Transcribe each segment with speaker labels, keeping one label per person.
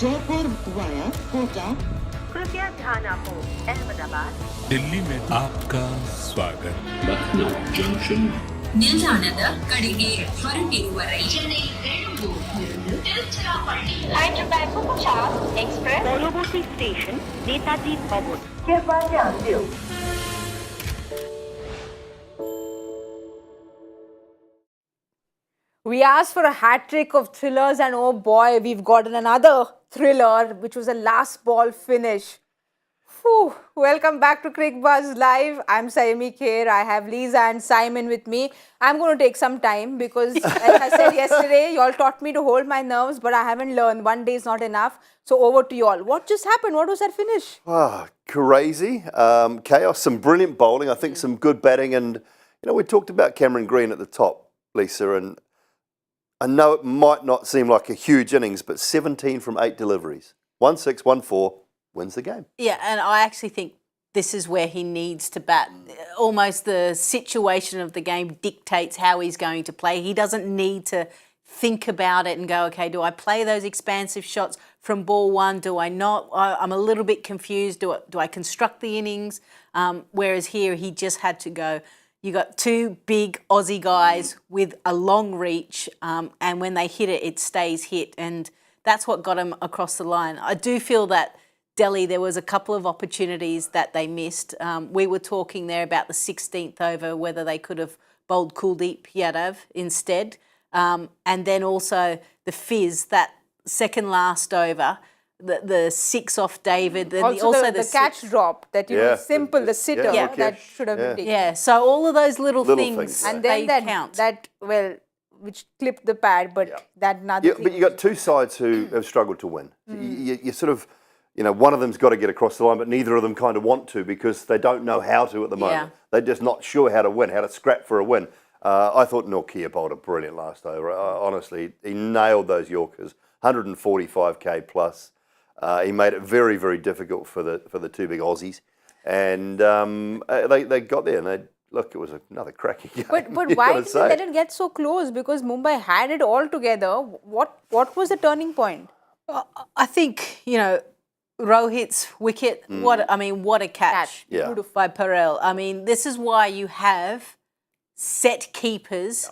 Speaker 1: Jaipur via Kota
Speaker 2: कृपया ध्यान आपको अहमदाबाद
Speaker 3: दिल्ली में आपका स्वागत
Speaker 4: Lucknow Junction.
Speaker 5: ನಿಲ್ದಾಣದ ಕಡೆಗೆ ಹೊರಟಿರುವರೆ ಚೆನ್ನೈ
Speaker 2: Hyderabad Express পরবর্তী স্টেশন নেতাজি ভবন कृपया ध्यान दियो
Speaker 6: We asked for a hat trick of thrillers, and oh boy, we've gotten another thriller, which was a last ball finish. Whew. Welcome back to Cricbuzz Live. I'm Saiyami Kher. I have Lisa and Simon with me. I'm going to take some time because, as I said yesterday, you all taught me to hold my nerves, but I haven't learned. One day is not enough. So over to you all. What just happened? What was that finish?
Speaker 7: Crazy. Chaos, some brilliant bowling. I think some good batting. And, we talked about Cameron Green at the top, Lisa, and I know it might not seem like a huge innings, but 17 from 8 deliveries. 1-6, 1-4, wins the game.
Speaker 8: Yeah, and I actually think this is where he needs to bat. Almost the situation of the game dictates how he's going to play. He doesn't need to think about it and go, okay, do I play those expansive shots from ball one? Do I not? I'm a little bit confused. Do I construct the innings? Whereas here, he just had to go. You got two big Aussie guys with a long reach, and when they hit it, it stays hit. And that's what got him across the line. I do feel that Delhi, there was a couple of opportunities that they missed. We were talking there about the 16th over, whether they could have bowled Kuldeep Yadav instead. And then also the fizz, that second last over, the 6 off David.
Speaker 6: Also the catch drop, that simple, the sitter, that should have been taken.
Speaker 8: Yeah, so all of those little things,
Speaker 6: and then that which clipped the pad, but that nothing.
Speaker 7: Yeah, but you got two sides who have struggled to win. You sort of, one of them's got to get across the line, but neither of them kind of want to because they don't know how to at the moment. They're just not sure how to win, how to scrap for a win. I thought Norkia bowled a brilliant last over. Honestly, he nailed those Yorkers, 145k plus. He made it very, very difficult for the two big Aussies, and they got there. And it was another cracking game.
Speaker 6: But why did they let it get so close? Because Mumbai had it all together. What was the turning point?
Speaker 8: I think Rohit's wicket. What a catch by Parel. I mean, this is why you have set keepers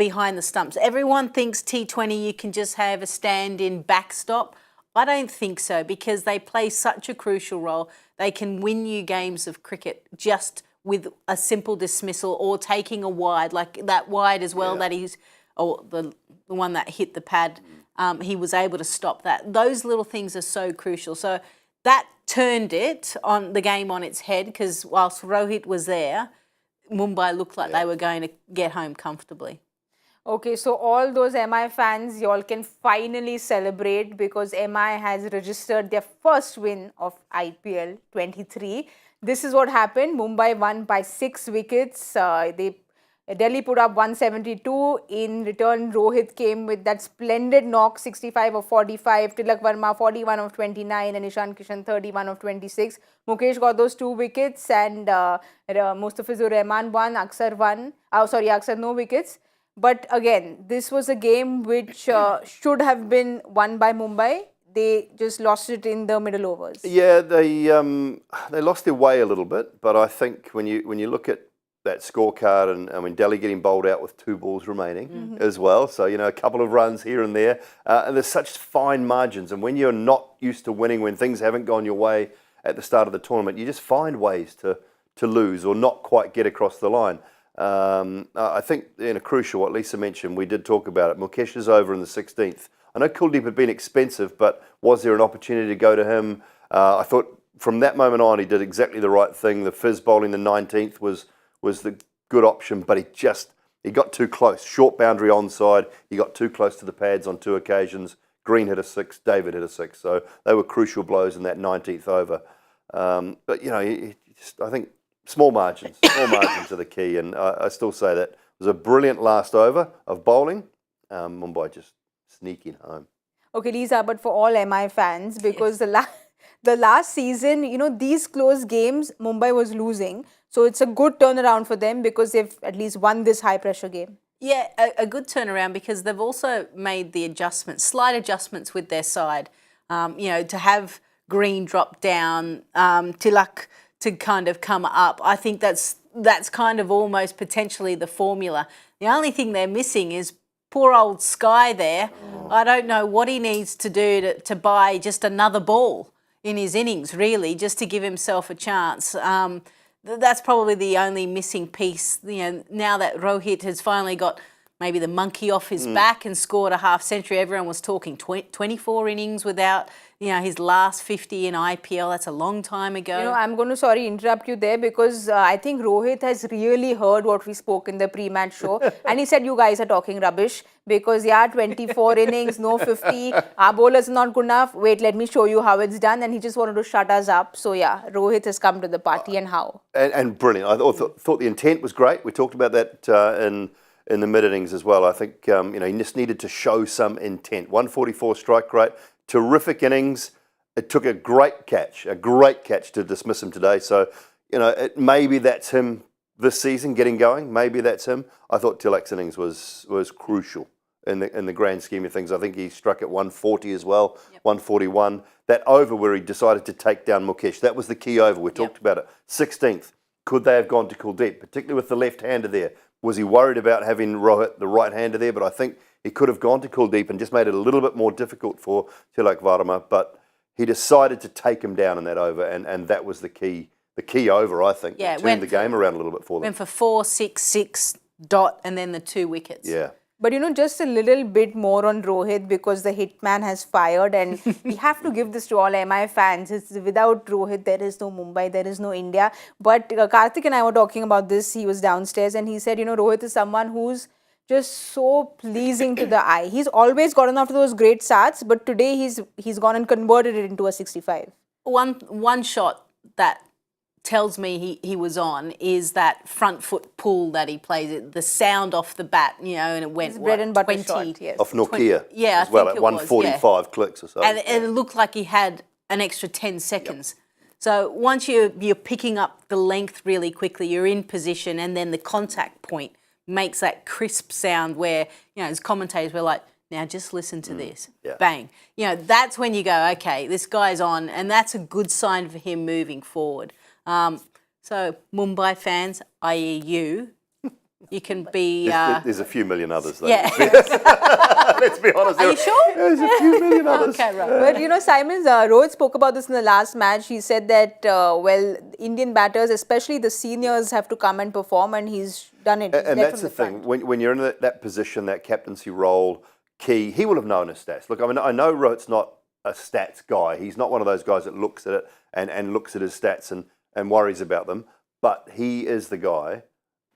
Speaker 8: behind the stumps. Everyone thinks T20 you can just have a stand-in backstop. I don't think so because they play such a crucial role. They can win you games of cricket just with a simple dismissal or taking a wide, like that wide as well that he's, or the one that hit the pad, he was able to stop that. Those little things are so crucial. So that turned the game on its head because whilst Rohit was there, Mumbai looked like they were going to get home comfortably.
Speaker 6: Okay, so all those MI fans, you all can finally celebrate because MI has registered their first win of IPL 23. This is what happened. Mumbai won by 6 wickets. Delhi put up 172. In return, Rohit came with that splendid knock, 65 of 45. Tilak Verma, 41 of 29. And Ishan Kishan, 31 of 26. Mukesh got those 2 wickets. And Mustafizur Rahman won. Aksar no wickets. But again, this was a game which should have been won by Mumbai. They just lost it in the middle overs.
Speaker 7: Yeah, they lost their way a little bit. But I think when you look at that scorecard and Delhi getting bowled out with 2 balls remaining as well. So, a couple of runs here and there. And there's such fine margins. And when you're not used to winning, when things haven't gone your way at the start of the tournament, you just find ways to lose or not quite get across the line. I think crucial what Lisa mentioned, we did talk about it. Mukesh is over in the 16th. I know Kuldeep had been expensive, but was there an opportunity to go to him? I thought from that moment on he did exactly the right thing. The fizz bowling the 19th was the good option, but he got too close. Short boundary onside, he got too close to the pads on 2 occasions. Green hit a 6, David hit a 6. So they were crucial blows in that 19th over. But I think small margins are the key, and I still say that it was a brilliant last over of bowling. Mumbai just sneaking home.
Speaker 6: Okay, Lisa, but for all MI fans, because the last season, these close games, Mumbai was losing. So it's a good turnaround for them because they've at least won this high-pressure game.
Speaker 8: Yeah, a good turnaround because they've also made the adjustments, slight adjustments with their side. To have Green drop down, Tilak to kind of come up. I think that's kind of almost potentially the formula. The only thing they're missing is poor old Sky there. I don't know what he needs to do to buy just another ball in his innings, really, just to give himself a chance. That's probably the only missing piece. Now that Rohit has finally got maybe the monkey off his back and scored a half century, everyone was talking 24 innings without, his last 50 in IPL. That's a long time ago.
Speaker 6: I'm going to, interrupt you there because I think Rohit has really heard what we spoke in the pre-match show. And he said, you guys are talking rubbish because, 24 innings, no 50. Our bowler's not good enough. Wait, let me show you how it's done. And he just wanted to shut us up. So, Rohit has come to the party and how.
Speaker 7: And brilliant. I thought the intent was great. We talked about that in the mid-innings as well. I think, he just needed to show some intent. 144 strike rate. Terrific innings. It took a great catch to dismiss him today. So, maybe that's him this season getting going. Maybe that's him. I thought Tilak's innings was crucial in the grand scheme of things. I think he struck at 140 as well, 141. That over where he decided to take down Mukesh, that was the key over. We talked about it. 16th. Could they have gone to Kuldeep, particularly with the left-hander there? Was he worried about having Rohit, the right-hander there? But I think he could have gone to Kuldeep and just made it a little bit more difficult for Tilak Varma. But he decided to take him down in that over, and that was the key over, I think.
Speaker 8: Yeah,
Speaker 7: it turned the game around a little bit for them.
Speaker 8: Went for 4, 6, 6, dot, and then the 2 wickets.
Speaker 7: Yeah.
Speaker 6: But, just a little bit more on Rohit because the hitman has fired and we have to give this to all MI fans. It's without Rohit, there is no Mumbai, there is no India. But Karthik and I were talking about this. He was downstairs and he said, Rohit is someone who's just so pleasing to the eye. He's always gotten after those great starts, but today he's gone and converted it into a 65.
Speaker 8: One shot that tells me he was on is that front foot pull that he plays, the sound off the bat, and it went,
Speaker 6: bread and butter
Speaker 8: 20,
Speaker 6: shot, yes.
Speaker 7: Off Nokia
Speaker 8: yeah,
Speaker 7: as well,
Speaker 8: I think
Speaker 7: at 145 clicks or so.
Speaker 8: And it looked like he had an extra 10 seconds. Yep. So once you're picking up the length really quickly, you're in position, and then the contact point makes that crisp sound where, as commentators were like, now just listen to this.
Speaker 7: Yeah.
Speaker 8: Bang. That's when you go, okay, this guy's on, and that's a good sign for him moving forward. So Mumbai fans, i.e. you can be...
Speaker 7: There's a few million others, though.
Speaker 8: Yeah.
Speaker 7: Let's be honest.
Speaker 8: Are you sure?
Speaker 7: There's a few million others.
Speaker 8: Okay, right.
Speaker 6: But, Simon, Rohit spoke about this in the last match. He said that, Indian batters, especially the seniors, have to come and perform, and he's done it.
Speaker 7: And that's the thing. When you're in that position, that captaincy role, key, he will have known his stats. Look, I know Rohit's not a stats guy. He's not one of those guys that looks at it and looks at his stats and worries about them. But he is the guy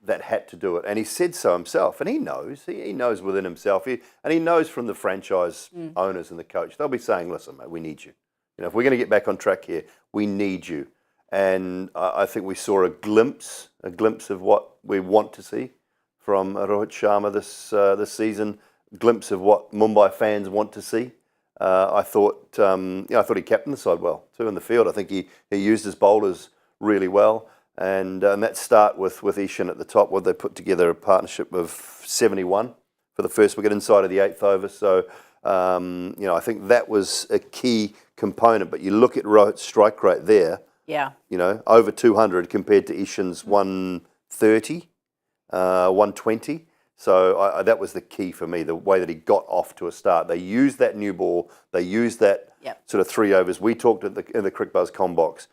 Speaker 7: that had to do it. And he said so himself. And he knows. He knows within himself. And he knows from the franchise owners and the coach. They'll be saying, listen, mate, we need you. If we're going to get back on track here, we need you. And I think we saw a glimpse of what we want to see from Rohit Sharma this season, a glimpse of what Mumbai fans want to see. I thought he captained the side well too in the field. I think he used his bowlers really well, and that start with Ishan at the top, where they put together a partnership of 71 for the first wicket inside of the 8th over. So I think that was a key component. But you look at Rohit's strike rate there, over 200 compared to Ishan's 130, 120. So that was the key for me, the way that he got off to a start. They used that new ball. They used that sort of 3 overs. We talked in the Cricbuzz combox.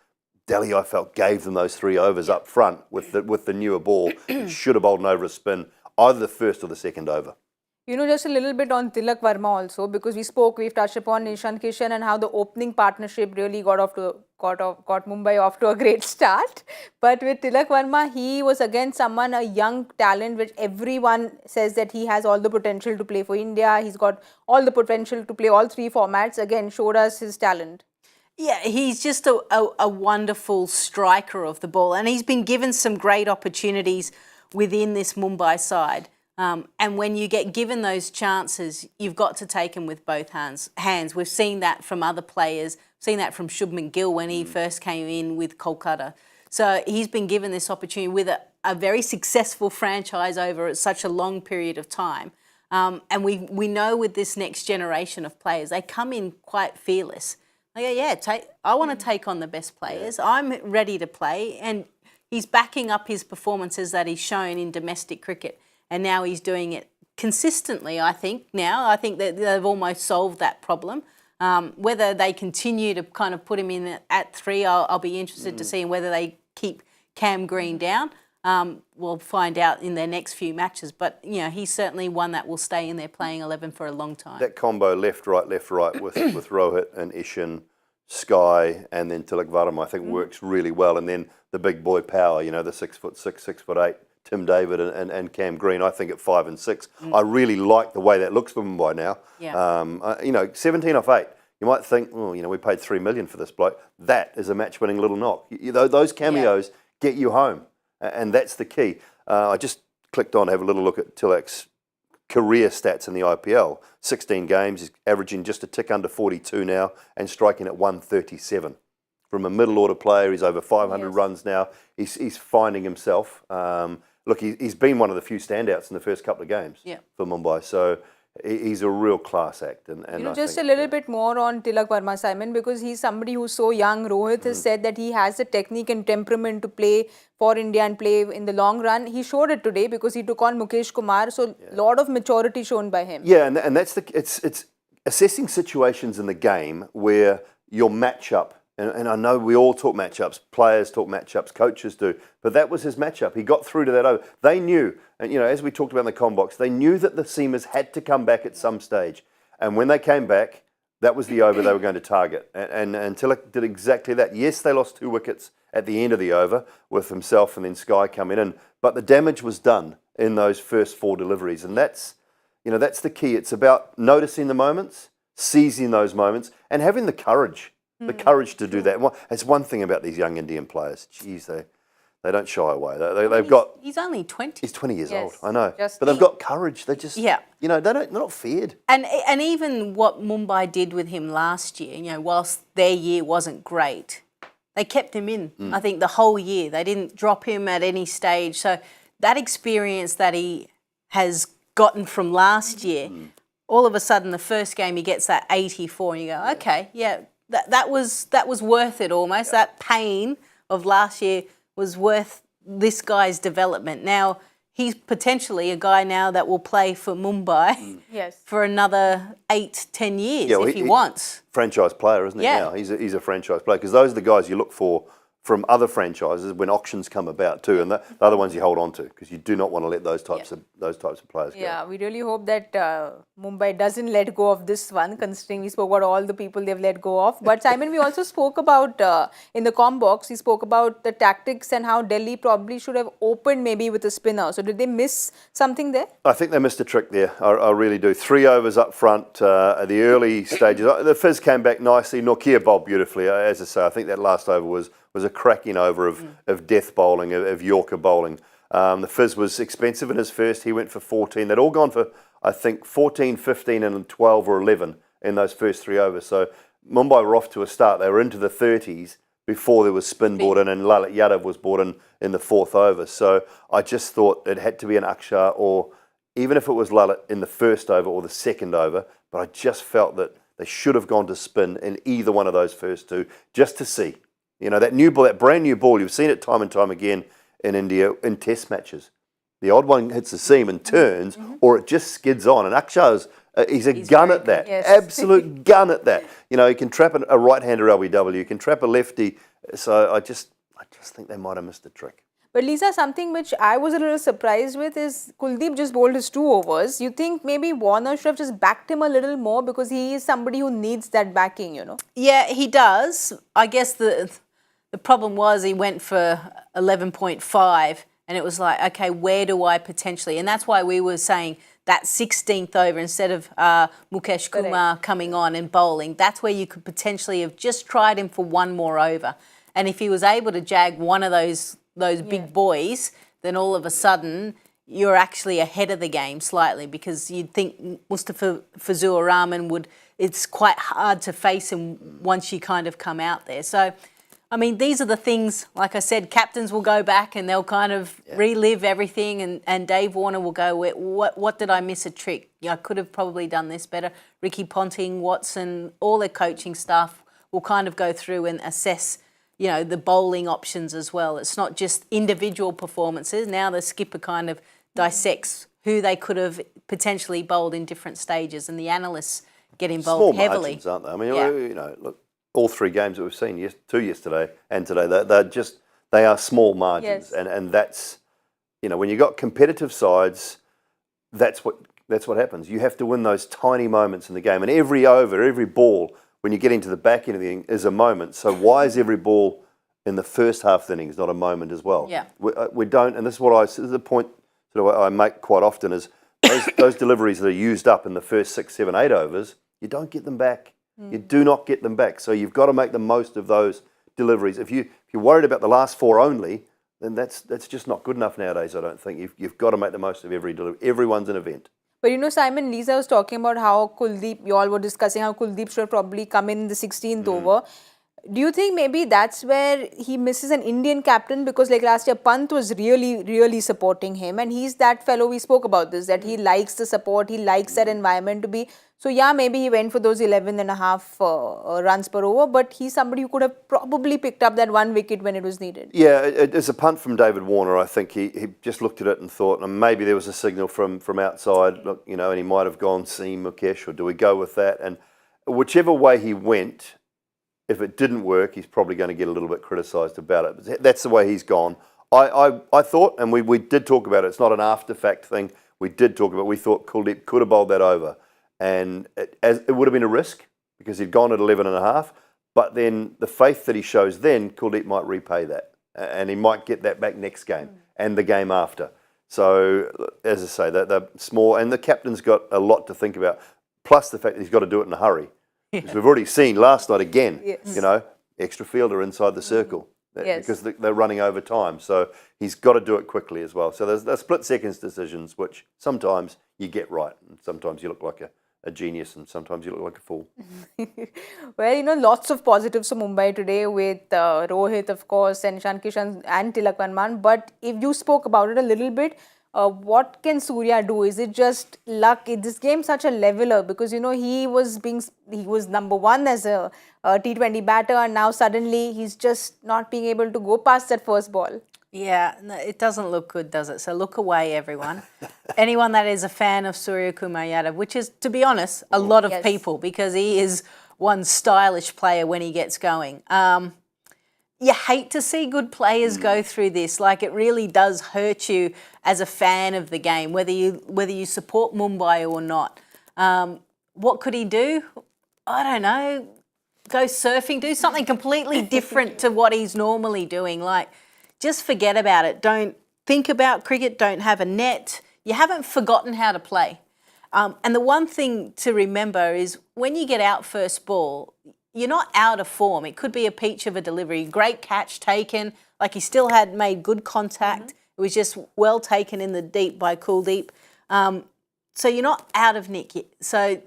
Speaker 7: Delhi, I felt, gave them those 3 overs up front with the newer ball. Should have bowled an over a spin, either the first or the second over.
Speaker 6: Just a little bit on Tilak Varma also, because we've touched upon Ishan Kishan and how the opening partnership really got Mumbai off to a great start. But with Tilak Varma, he was again a young talent, which everyone says that he has all the potential to play for India. He's got all the potential to play all 3 formats. Again, showed us his talent.
Speaker 8: Yeah, he's just a wonderful striker of the ball, and he's been given some great opportunities within this Mumbai side. And when you get given those chances, you've got to take them with both hands. We've seen that from other players, seen that from Shubman Gill when he first came in with Kolkata. So he's been given this opportunity with a very successful franchise over such a long period of time. And we know with this next generation of players, they come in quite fearless. They go, I want to take on the best players. I'm ready to play. And he's backing up his performances that he's shown in domestic cricket. And now he's doing it consistently, I think, now. I think that they've almost solved that problem. Whether they continue to kind of put him in at 3, I'll be interested to see, and whether they keep Cam Green down. We'll find out in their next few matches. But, he's certainly one that will stay in their playing 11 for a long time.
Speaker 7: That combo left, right with Rohit and Ishan, Sky, and then Tilak Varma, I think works really well. And then the big boy power, the 6'6", 6'8", Tim David and Cam Green, I think at 5 and 6. I really like the way that looks for Mumbai now.
Speaker 8: Yeah.
Speaker 7: 17 off 8. You might think, we paid $3 million for this bloke. That is a match-winning little knock. Those cameos get you home, and that's the key. I just clicked on to have a little look at Tilak's career stats in the IPL. 16 games, he's averaging just a tick under 42 now and striking at 137. From a middle order player, he's over 500 runs now. He's finding himself. Look, he's been one of the few standouts in the first couple of games for Mumbai. So he's a real class act. And
Speaker 6: just a little bit more on Tilak Varma, Simon, because he's somebody who's so young. Rohit has said that he has the technique and temperament to play for India and play in the long run. He showed it today because he took on Mukesh Kumar. So a lot of maturity shown by him.
Speaker 7: Yeah, and that's it's assessing situations in the game where your matchup. And I know we all talk matchups, players talk matchups, coaches do, but that was his matchup. He got through to that over. They knew, and as we talked about in the com box, they knew that the seamers had to come back at some stage. And when they came back, that was the over they were going to target. And Tilak did exactly that. Yes, they lost 2 wickets at the end of the over with himself and then Sky coming in, but the damage was done in those first 4 deliveries. And that's the key. It's about noticing the moments, seizing those moments, and having the courage. The courage to do that. It's one thing about these young Indian players. Geez, they don't shy away. They've got.
Speaker 8: He's only 20.
Speaker 7: He's 20 years old. I know,
Speaker 6: Just
Speaker 7: but they've got courage. They just.
Speaker 8: Yeah.
Speaker 7: They're not feared.
Speaker 8: And even what Mumbai did with him last year, whilst their year wasn't great, they kept him in. I think the whole year they didn't drop him at any stage. So that experience that he has gotten from last year, all of a sudden the first game he gets that 84, and you go, okay, yeah. That was worth it almost. That pain of last year was worth this guy's development. Now, he's potentially a guy now that will play for Mumbai for another 8-10 years if he wants.
Speaker 7: Franchise player, isn't he?
Speaker 8: Yeah.
Speaker 7: Now he's a franchise player, because those are the guys you look for from other franchises when auctions come about too, and the other ones you hold on to, because you do not want to let those types of players go.
Speaker 6: Yeah, we really hope that Mumbai doesn't let go of this one, considering we spoke about all the people they've let go of. But Simon, we also spoke about, in the com box, we spoke about the tactics and how Delhi probably should have opened maybe with a spinner. So did they miss something there?
Speaker 7: I think they missed a trick there. I really do. 3 overs up front at the early stages. The Fizz came back nicely. Nortje bowled beautifully. As I say, I think that last over was a cracking over of death bowling, of Yorker bowling. The Fizz was expensive in his first. He went for 14. They'd all gone for, I think, 14, 15 and 12 or 11 in those first 3 overs. So Mumbai were off to a start. They were into the 30s before there was spin brought in, and Lalit Yadav was brought in the 4th over. So I just thought it had to be an Akshar, or even if it was Lalit in the first over or the second over, but I just felt that they should have gone to spin in either one of those first 2 just to see. That new ball, that brand new ball, you've seen it time and time again in India in test matches. The odd one hits the seam and turns, or it just skids on. And Akshar's, he's a gun at that, absolute gun at that. He can trap a right-hander LBW, he can trap a lefty. So I just think they might have missed the trick.
Speaker 6: But Lisa, something which I was a little surprised with is Kuldeep just bowled his 2 overs. You think maybe Warner should have just backed him a little more, because he is somebody who needs that backing,
Speaker 8: Yeah, he does. I guess the problem was he went for 11.5, and it was like, okay, where do I potentially... And that's why we were saying that 16th over, instead of Mukesh Kumar coming on and bowling, that's where you could potentially have just tried him for 1 more over. And if he was able to jag one of those big boys, then all of a sudden you're actually ahead of the game slightly, because you'd think Mustafa Fazur Rahman it's quite hard to face him once you kind of come out there. So I mean, these are the things, like I said, captains will go back and they'll kind of relive everything, and Dave Warner will go, what did I miss a trick? I could have probably done this better. Ricky Ponting, Watson, all their coaching staff will kind of go through and assess, the bowling options as well. It's not just individual performances. Now the skipper kind of dissects who they could have potentially bowled in different stages, and the analysts get involved
Speaker 7: Small
Speaker 8: heavily.
Speaker 7: margins, aren't they? I mean, look, all 3 games that we've seen, 2 yesterday and today, they are small margins, and that's, when you've got competitive sides, that's what happens. You have to win those tiny moments in the game, and every over, every ball, when you get into the back end of the inning, is a moment. So why is every ball in the first half of the innings not a moment as well?
Speaker 8: Yeah.
Speaker 7: We don't, and this is the point that I make quite often, is those deliveries that are used up in the first 6, 7, 8 overs, you don't get them back. You do not get them back. So you've got to make the most of those deliveries. If you're worried about the last 4 only, then that's just not good enough nowadays, I don't think. You've got to make the most of every delivery. Everyone's an event.
Speaker 6: But Simon, Lisa was talking about how Kuldeep, you all were discussing how Kuldeep should probably come in the 16th over. Do you think maybe that's where he misses an Indian captain? Because like last year, Pant was really, really supporting him. And he's that fellow, we spoke about this, that he likes the support, he likes that environment to be. So yeah, maybe he went for those 11.5 runs per over, but he's somebody who could have probably picked up that 1 wicket when it was needed.
Speaker 7: Yeah, it's a punt from David Warner. I think he just looked at it and thought, maybe there was a signal from outside, look, and he might have gone seam Mukesh, or do we go with that? And whichever way he went, if it didn't work, he's probably going to get a little bit criticised about it. But that's the way he's gone. I thought, and we did talk about it, it's not an after-fact thing, we did talk about it, we thought Kuldeep could have bowled that over. And it would have been a risk because he'd gone at 11.5. But then the faith that he shows then, Kuldeep might repay that. And he might get that back next game and the game after. So, as I say, they're small. And the captain's got a lot to think about. Plus the fact that he's got to do it in a hurry. Because we've already seen last night again, extra fielder inside the circle. Because they're running over time. So he's got to do it quickly as well. So there's split seconds decisions, which sometimes you get right. And sometimes you look like a genius, and sometimes you look like a fool.
Speaker 6: Well, lots of positives for Mumbai today with Rohit, of course, and Ishan Kishan and Tilak Varman. But if you spoke about it a little bit, what can Surya do? Is it just luck? Is this game such a leveler? Because, he was number 1 as a T20 batter, and now suddenly he's just not being able to go past that first ball.
Speaker 8: Yeah, no, it doesn't look good, does it? So look away, everyone. Anyone that is a fan of Surya Kumar Yadav, which is, to be honest, a lot of people, because he is one stylish player when he gets going. You hate to see good players go through this. Like, it really does hurt you as a fan of the game, whether you support Mumbai or not. What could he do? I don't know. Go surfing, do something completely different to what he's normally doing. Like, just forget about it. Don't think about cricket. Don't have a net. You haven't forgotten how to play. And the one thing to remember is when you get out first ball, you're not out of form. It could be a peach of a delivery. Great catch taken. Like, he still had made good contact. It was just well taken in the deep by Kuldeep. So you're not out of nick. So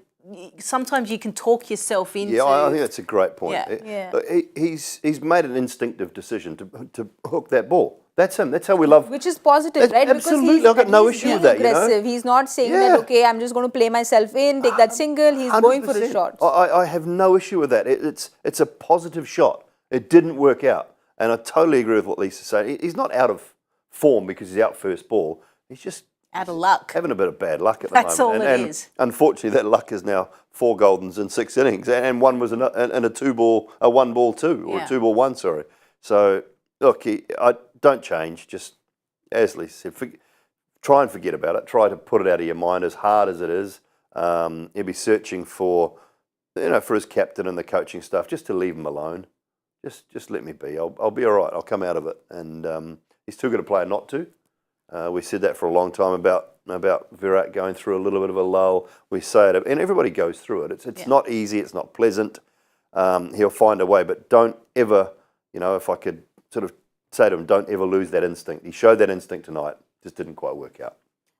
Speaker 8: sometimes you can talk yourself into...
Speaker 7: Yeah, I think that's a great point.
Speaker 8: Yeah.
Speaker 7: He's made an instinctive decision to hook that ball. That's him. That's how we love...
Speaker 6: Which is positive, right?
Speaker 7: Absolutely. I've got no issue with that,
Speaker 6: aggressive. He's not saying that, okay, I'm just going to play myself in, take that single. He's 100%. Going for a shot.
Speaker 7: I have no issue with that. It's a positive shot. It didn't work out. And I totally agree with what Lisa's saying. He's not out of form because he's out first ball. He's just...
Speaker 8: out of luck.
Speaker 7: Having a bit of bad luck at the
Speaker 8: That's
Speaker 7: moment.
Speaker 8: all it is.
Speaker 7: Unfortunately, that luck is now 4 Goldens in 6 innings. And one was in a 1 ball 2, or a 2 ball 1, sorry. So, look, I don't change. Just, as Lisa said, try and forget about it. Try to put it out of your mind, as hard as it is. He'll be searching for his captain and the coaching staff just to leave him alone. Just let me be. I'll be all right. I'll come out of it. And he's too good a player not to. We said that for a long time about Virat going through a little bit of a lull. We say it, and everybody goes through it. It's not easy. It's not pleasant. He'll find a way, but don't ever, if I could sort of say to him, don't ever lose that instinct. He showed that instinct tonight. Just didn't quite work out.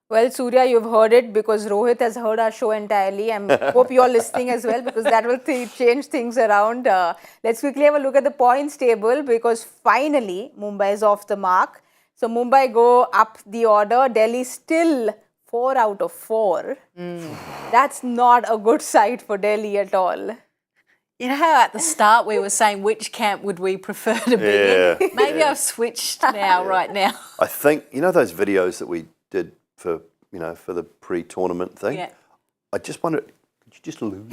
Speaker 6: Well, Surya, you've heard it because Rohit has heard our show entirely. I hope you're listening as well because that will change things around. Let's quickly have a look at the points table because finally Mumbai is off the mark. So Mumbai go up the order. Delhi still 4 out of 4. That's not a good sight for Delhi at all.
Speaker 8: You know how at the start we were saying which camp would we prefer to be in? Maybe I've switched now, right now.
Speaker 7: I think, you know those videos that we did for the pre-tournament thing?
Speaker 8: Yeah.
Speaker 7: I just wondered, could you just lose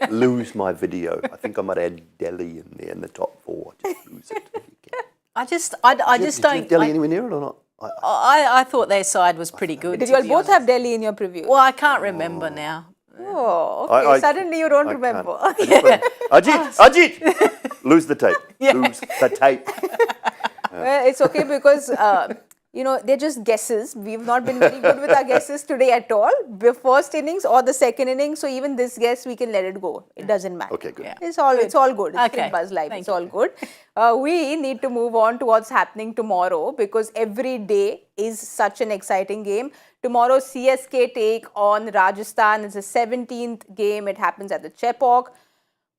Speaker 7: lose my video? I think I might add Delhi in there in the top 4. Just lose it. If you can.
Speaker 8: I just
Speaker 7: Did you
Speaker 8: don't.
Speaker 7: have Delhi anywhere near it or not?
Speaker 8: I thought their side was pretty good.
Speaker 6: Did
Speaker 8: to
Speaker 6: you all
Speaker 8: be
Speaker 6: both
Speaker 8: honest.
Speaker 6: have Delhi in your preview?
Speaker 8: Well, I can't remember now.
Speaker 6: Oh, okay. Suddenly you don't remember.
Speaker 7: Ajit! Lose the tape. Lose the tape.
Speaker 6: Well, it's okay because, they're just guesses. We've not been very good with our guesses today at all. The first innings or the second innings. So even this guess, we can let it go. It doesn't matter.
Speaker 7: Okay, good.
Speaker 8: Yeah.
Speaker 6: It's all good. It's
Speaker 8: Okay.
Speaker 6: Cricbuzz life.
Speaker 8: Thank
Speaker 6: It's all good. We need to move on to what's happening tomorrow because every day is such an exciting game. Tomorrow, CSK take on Rajasthan. It's the 17th game. It happens at the Chepauk.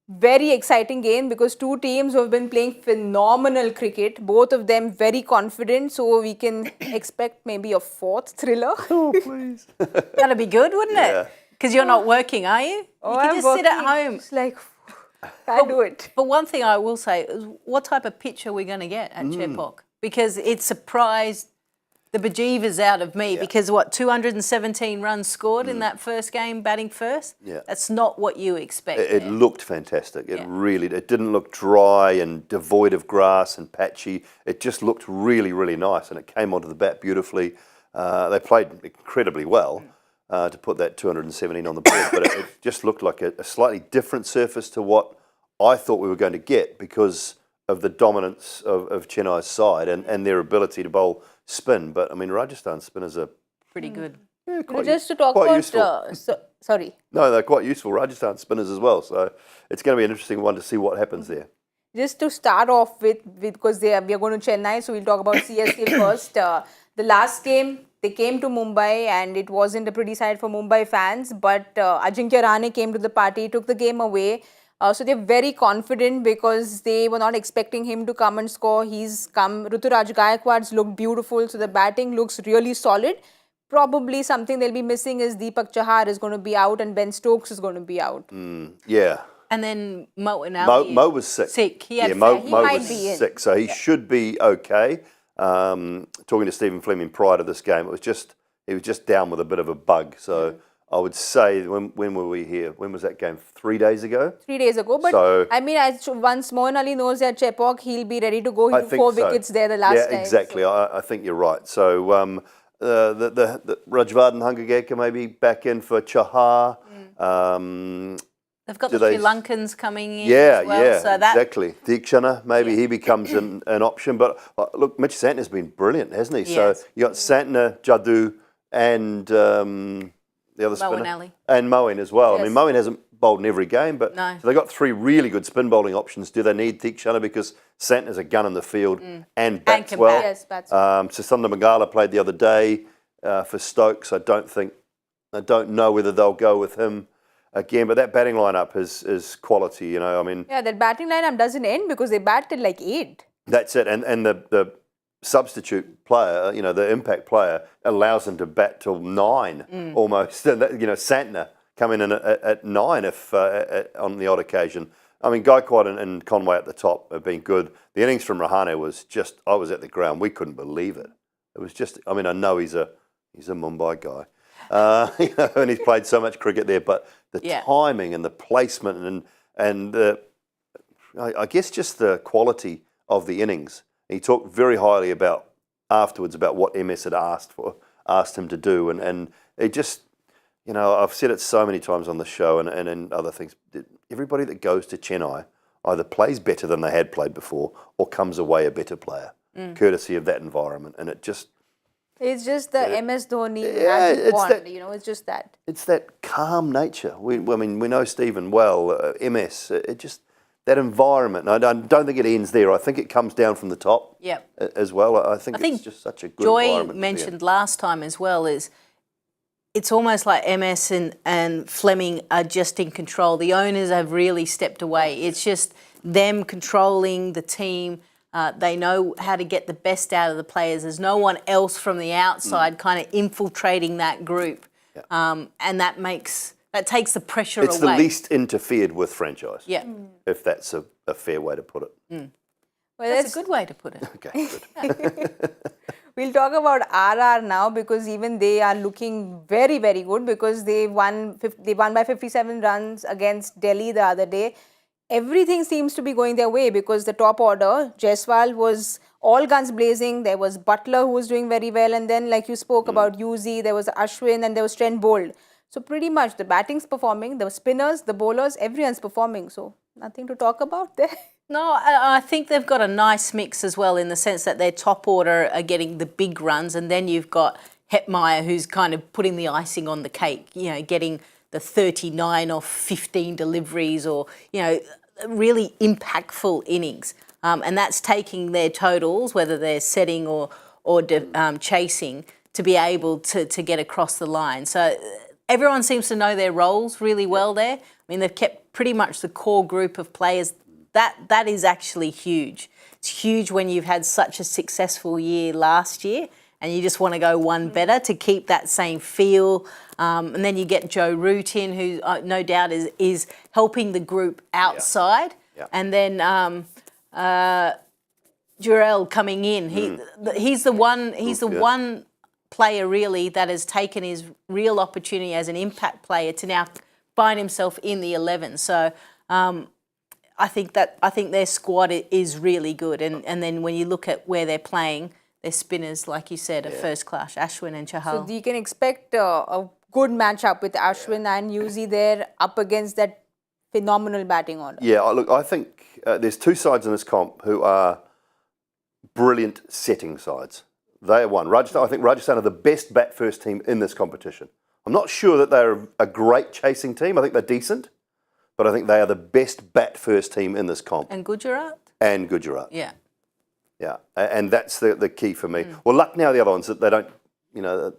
Speaker 6: Very exciting game because two teams who have been playing phenomenal cricket. Both of them very confident. So we can expect maybe a fourth thriller.
Speaker 7: Oh, please.
Speaker 8: That'd be good, wouldn't
Speaker 7: Yeah.
Speaker 8: it? Because you're not working, are you?
Speaker 6: Oh,
Speaker 8: You can
Speaker 6: I'm
Speaker 8: just sit at
Speaker 6: working.
Speaker 8: home.
Speaker 6: It's like, can't do it.
Speaker 8: But one thing I will say is, what type of pitch are we going to get at Chepauk? Because it surprised the bejeevers out of me. Because 217 runs scored in that first game, batting first.
Speaker 7: Yeah.
Speaker 8: That's not what you expect.
Speaker 7: It looked fantastic. It didn't look dry and devoid of grass and patchy. It just looked really, really nice, and it came onto the bat beautifully. They played incredibly well to put that 217 on the board, but it just looked like a slightly different surface to what I thought we were going to get because of the dominance of Chennai's side and their ability to bowl spin. But I mean, Rajasthan spinners are
Speaker 8: Pretty good.
Speaker 6: Just to talk
Speaker 7: quite
Speaker 6: about,
Speaker 7: useful.
Speaker 6: sorry.
Speaker 7: No, they're quite useful, Rajasthan spinners as well. So it's going to be an interesting one to see what happens there.
Speaker 6: Just to start off with because we are going to Chennai, so we'll talk about CSK first. The last game, they came to Mumbai and it wasn't a pretty sight for Mumbai fans, but Ajinkya Rahane came to the party, took the game away. So they're very confident because they were not expecting him to come and score. He's come. Ruturaj Gaikwad's looked beautiful, so the batting looks really solid. Probably something they'll be missing is Deepak Chahar is going to be out and Ben Stokes is going to be out.
Speaker 7: Yeah.
Speaker 8: And then Mo and Ali.
Speaker 7: Mo was sick.
Speaker 8: He had
Speaker 7: Mo
Speaker 6: might
Speaker 7: was
Speaker 6: be in.
Speaker 7: sick, so he should be okay. Talking to Stephen Fleming prior to this game, he was just down with a bit of a bug. So I would say, when were we here? When was that game? 3 days ago?
Speaker 6: 3 days ago. But
Speaker 7: So-
Speaker 6: I mean, once Moeen Ali knows that Chepauk, he'll be ready to go. He
Speaker 7: I
Speaker 6: took
Speaker 7: think
Speaker 6: 4
Speaker 7: so.
Speaker 6: wickets there the last time.
Speaker 7: Yeah, exactly. I think you're right. So the Rajvardhan Hungageka maybe back in for Chahar.
Speaker 8: They've got
Speaker 7: Do
Speaker 8: the
Speaker 7: they-
Speaker 8: Sri Lankans coming in
Speaker 7: Yeah,
Speaker 8: as well.
Speaker 7: yeah,
Speaker 8: So that,
Speaker 7: exactly. Deekshana, maybe he becomes an option. But look, Mitch Santner's been brilliant, hasn't he?
Speaker 8: Yes.
Speaker 7: So you got Santner, Jadoo, and the other spinner.
Speaker 8: Moeen Ali.
Speaker 7: And Moeen as well. I
Speaker 6: Yes.
Speaker 7: mean, Moeen hasn't bowled in every game, but
Speaker 8: No.
Speaker 7: so they got 3 really good spin bowling options. Do they need Deekshana? Because Santner's a gun in the field and bats
Speaker 8: can
Speaker 7: well.
Speaker 8: bat.
Speaker 6: Yes, bats
Speaker 7: So Sundar Mangala played the other day for Stokes. I don't know whether they'll go with him again, but that batting lineup is quality, you know. I mean,
Speaker 6: Yeah, that batting lineup doesn't end because they bat till like 8.
Speaker 7: that's it. And the substitute player, you know, the impact player allows them to bat till 9 almost. And that, you know, Santner coming in at 9 if on the odd occasion. I mean, Gaikwad and Conway at the top have been good. The innings from Rahane was just, I was at the ground. We couldn't believe it. It was just, I mean, I know he's a Mumbai guy. You know, and he's played so much cricket there, but the timing and the placement and the, I guess just the quality of the innings. He talked very highly about afterwards about what MS had asked him to do, and it just, you know, I've said it so many times on the show and in other things. Everybody that goes to Chennai either plays better than they had played before or comes away a better player, courtesy of that environment, and it just.
Speaker 6: It's just the MS Dhoni
Speaker 7: it's
Speaker 6: magic wand,
Speaker 7: that-
Speaker 6: you know, it's just that.
Speaker 7: It's that calm nature. We know Stephen well, MS. It just, that environment. I don't think it ends there. I think it comes down from the top
Speaker 8: Yep.
Speaker 7: as well. I think it's just such a good
Speaker 8: Joy
Speaker 7: environment. to be in.
Speaker 8: mentioned last time as well is it's almost like MS and Fleming are just in control. The owners have really stepped away. It's just them controlling the team. They know how to get the best out of the players. There's no one else from the outside kind of infiltrating that group. And that takes the pressure away.
Speaker 7: It's the least interfered with franchise.
Speaker 8: Yeah.
Speaker 7: If that's a fair way to put it.
Speaker 6: Well,
Speaker 8: That's a good way to put it.
Speaker 7: Okay, good.
Speaker 6: We'll talk about RR now because even they are looking very, very good because they won by 57 runs against Delhi the other day. Everything seems to be going their way because the top order, Jaiswal was all guns blazing. There was Butler who was doing very well. And then like you spoke about Yuzi, there was Ashwin and there was Trent Bolt. So pretty much the batting's performing, the spinners, the bowlers, everyone's performing. So nothing to talk about there.
Speaker 8: No, I think they've got a nice mix as well in the sense that their top order are getting the big runs and then you've got Hetmeyer who's kind of putting the icing on the cake, getting the 39 off 15 deliveries or, really impactful innings. And that's taking their totals, whether they're setting or chasing, to be able to get across the line. So everyone seems to know their roles really well there. I mean, they've kept pretty much the core group of players. That is actually huge. It's huge when you've had such a successful year last year and you just want to go one better to keep that same feel. And then you get Joe Root in, who no doubt is helping the group outside.
Speaker 7: Yeah.
Speaker 8: And then Jurel coming in. He's the one player really that has taken his real opportunity as an impact player to now find himself in the 11. So I think their squad is really good. And then when you look at where they're playing, their spinners, like you said, are first class, Ashwin and Chahal.
Speaker 6: So you can expect a good matchup with Ashwin and Yuzi there up against that phenomenal batting order.
Speaker 7: Yeah, look, I think there's two sides in this comp who are brilliant setting sides. They are one. I think Rajasthan are the best bat first team in this competition. I'm not sure that they're a great chasing team. I think they're decent, but I think they are the best bat first team in this comp.
Speaker 8: And Gujarat?
Speaker 7: And Gujarat.
Speaker 8: Yeah.
Speaker 7: Yeah, and that's the key for me. Well, Lucknow, the other ones, that they don't, sort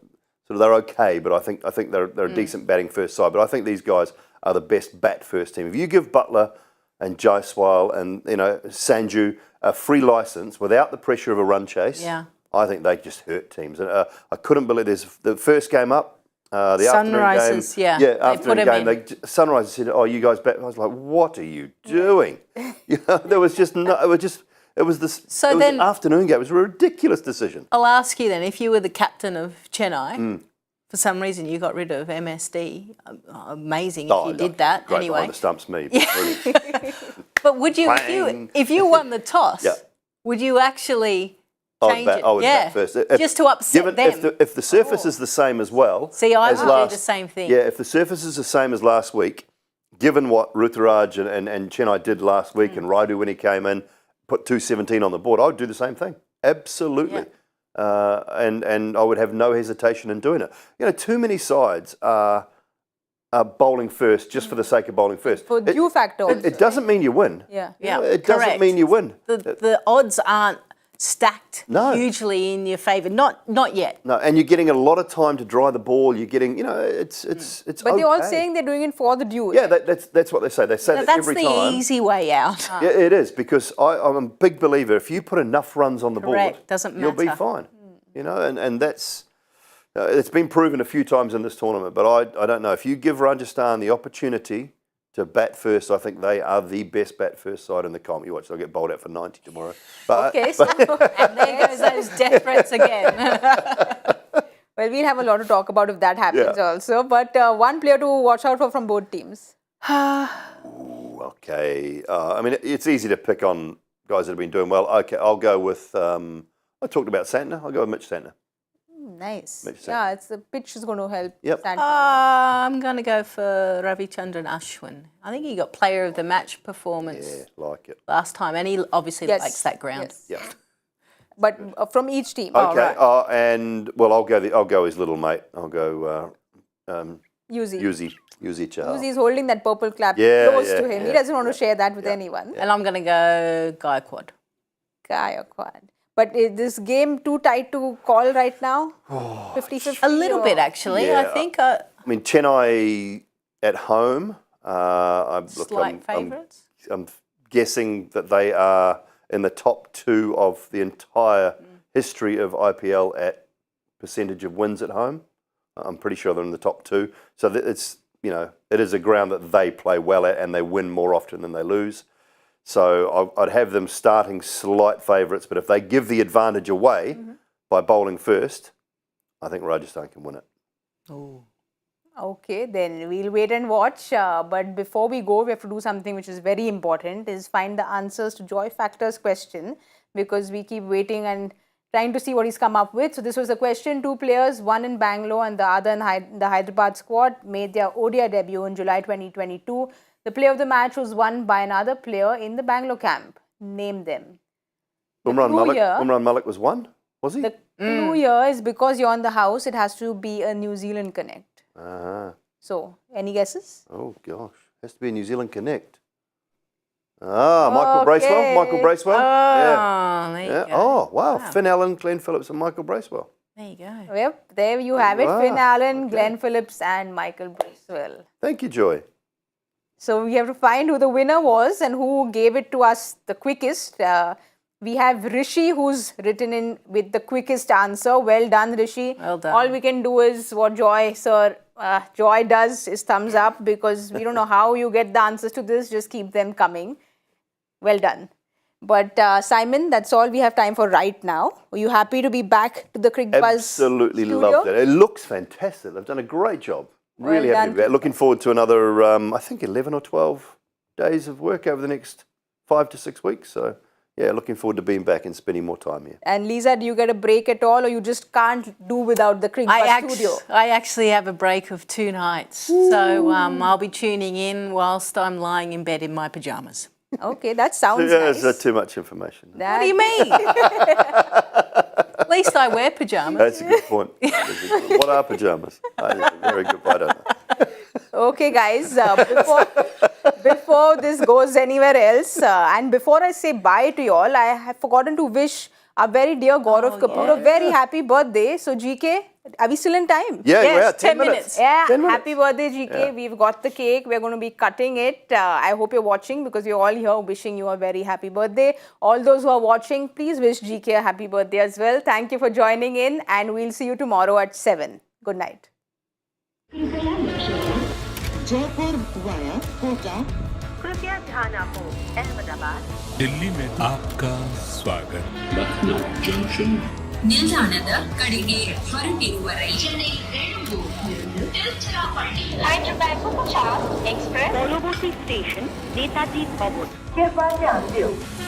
Speaker 7: of they're okay, but I think they're a decent batting first side. But I think these guys are the best bat first team. If you give Butler and Jaiswal and Sanju a free license without the pressure of a run chase, I think they just hurt teams. And I couldn't believe the first game up, the
Speaker 8: Sunrisers,
Speaker 7: afternoon game, afternoon game. Sunrisers said, "Oh, you guys bat." I was like, "What are you doing?" There was just no. It was the afternoon game. It was a ridiculous decision.
Speaker 8: I'll ask you then, if you were the captain of Chennai, for some reason you got rid of MSD, amazing if you did that.
Speaker 7: Great
Speaker 8: anyway.
Speaker 7: behind the stumps me.
Speaker 8: But would you, if you won the toss, would you actually change it?
Speaker 7: I would bat first.
Speaker 8: Just to upset them.
Speaker 7: If the surface is the same as well.
Speaker 8: See, I would do the same thing.
Speaker 7: Yeah, if the surface is the same as last week, given what Ruturaj and Chennai did last week and Raidu when he came in, put 217 on the board, I would do the same thing. Absolutely. And I would have no hesitation in doing it. Too many sides are bowling first just for the sake of bowling first.
Speaker 6: For due factor.
Speaker 7: It doesn't mean you win. It doesn't mean you win.
Speaker 8: The odds aren't stacked
Speaker 7: No.
Speaker 8: hugely in your favour. Not yet.
Speaker 7: No, and you're getting a lot of time to dry the ball. You're getting, it's
Speaker 6: But
Speaker 7: okay.
Speaker 6: they're all saying they're doing it for the dues.
Speaker 7: Yeah, that's what they say. They say that every time.
Speaker 8: That's the easy way out.
Speaker 7: Yeah, it is, because I'm a big believer. If you put enough runs on the board,
Speaker 8: Doesn't
Speaker 7: you'll be
Speaker 8: matter.
Speaker 7: fine. And that's it's been proven a few times in this tournament. But I don't know, if you give Rajasthan the opportunity to bat first, I think they are the best bat first side in the comp. You watch, they'll get bowled out for 90 tomorrow. But,
Speaker 6: Okay, so
Speaker 8: And there goes those death threats again.
Speaker 6: well, we'll have a lot to talk about if that happens also. But one player to watch out for from both teams.
Speaker 7: Okay. I mean, it's easy to pick on guys that have been doing well. Okay, I'll go with. I talked about Santner. I'll go with Mitch Santner.
Speaker 6: Nice.
Speaker 7: Makes sense.
Speaker 6: Yeah, the pitch is going to help.
Speaker 7: Yep.
Speaker 6: Stand
Speaker 8: I'm going to go for Ravichandran Ashwin. I think he got player of the match performance
Speaker 7: Yeah, like it.
Speaker 8: last time, and he obviously
Speaker 6: Yes,
Speaker 8: likes that ground.
Speaker 6: yes.
Speaker 7: Yeah.
Speaker 6: But from each team.
Speaker 7: Okay. And well, I'll go his little mate. I'll go
Speaker 6: Yuzi.
Speaker 7: Yuzi. Yuzi Chahal.
Speaker 6: He's holding that purple cap
Speaker 7: Yeah,
Speaker 6: close
Speaker 7: yeah,
Speaker 6: to him. He
Speaker 7: yeah,
Speaker 6: doesn't want to share that with anyone.
Speaker 8: And I'm going to go Gaikwad.
Speaker 6: Gaikwad. But is this game too tight to call right now? 50-50?
Speaker 8: A little bit,
Speaker 6: or-
Speaker 8: actually.
Speaker 7: Yeah.
Speaker 8: I think
Speaker 7: I mean, Chennai at home.
Speaker 8: slight favourites.
Speaker 7: I'm guessing that they are in the top 2 of the entire history of IPL at percentage of wins at home. I'm pretty sure they're in the top 2. So it's, it is a ground that they play well at and they win more often than they lose. So I'd have them starting slight favourites, but if they give the advantage away by bowling first, I think Rajasthan can win it.
Speaker 6: Okay, then we'll wait and watch. But before we go, we have to do something which is very important, is find the answers to Joy Factor's question, because we keep waiting and trying to see what he's come up with. So this was the question. 2 players, one in Bangalore and the other in the Hyderabad squad, made their ODI debut in July 2022. The player of the match was won by another player in the Bangalore camp. Name them.
Speaker 7: Umran Malik was one, was he?
Speaker 6: The clue here is because you're on the house, it has to be a New Zealand connect. So, any guesses?
Speaker 7: Oh gosh, has to be a New Zealand connect. Michael Bracewell. Michael Bracewell.
Speaker 8: Oh, there you go.
Speaker 7: Oh wow. Finn Allen, Glenn Phillips, and Michael Bracewell.
Speaker 8: There you go.
Speaker 6: Yep, there you have it.
Speaker 7: Wow,
Speaker 6: Finn Allen,
Speaker 7: okay.
Speaker 6: Glenn Phillips and Michael Bracewell.
Speaker 7: Thank you, Joy.
Speaker 6: So we have to find who the winner was and who gave it to us the quickest. We have Rishi, who's written in with the quickest answer. Well done, Rishi.
Speaker 8: Well done.
Speaker 6: All we can do is what Joy does is thumbs up, because we don't know how you get the answers to this. Just keep them coming. Well done. But Simon, that's all we have time for right now. Are you happy to be back to the Cricbuzz
Speaker 7: Absolutely
Speaker 6: studio?
Speaker 7: loved it. It looks fantastic. They've done a great job. Really
Speaker 6: Well
Speaker 7: happy to be
Speaker 6: done.
Speaker 7: back. Looking forward to another, I think 11 or 12 days of work over the next 5 to 6 weeks. So, yeah, looking forward to being back and spending more time here.
Speaker 6: And Lisa, do you get a break at all, or you just can't do without the Cricbuzz studio?
Speaker 8: I actually have a break of 2 nights. So I'll be tuning in whilst I'm lying in bed in my pyjamas.
Speaker 6: Okay, that sounds
Speaker 7: Yeah,
Speaker 6: nice.
Speaker 7: it's too much information.
Speaker 8: What do you mean? At least I wear pyjamas.
Speaker 7: That's a good point. What are pyjamas? That is a very good point. I don't know.
Speaker 6: Okay, guys, before this goes anywhere else, and before I say bye to you all, I have forgotten to wish our very dear Gaurav Kapoor a very happy birthday. So, GK, are we still in time?
Speaker 7: Yeah,
Speaker 8: Yes,
Speaker 7: we're at
Speaker 8: 10
Speaker 7: 10 minutes.
Speaker 6: Yeah,
Speaker 7: 10 minutes.
Speaker 6: happy birthday, GK.
Speaker 7: Yeah.
Speaker 6: We've got the cake. We're going to be cutting it. I hope you're watching, because we're all here wishing you a very happy birthday. All those who are watching, please wish GK a happy birthday as well. Thank you for joining in, and we'll see you tomorrow at 7. Good night.
Speaker 1: Jaipur via Kota.
Speaker 2: कृपया ध्यान आपको अहमदाबाद
Speaker 3: दिल्ली में आपका स्वागत
Speaker 5: ನಿಲ್ದಾಣದ ಕಡೆಗೆ ಹೊರಟಿರುವರೈ Chennai
Speaker 2: Hyderabad Superfast Express, Boloboti Station, Netaji Bhavan. कृपया ध्यान दें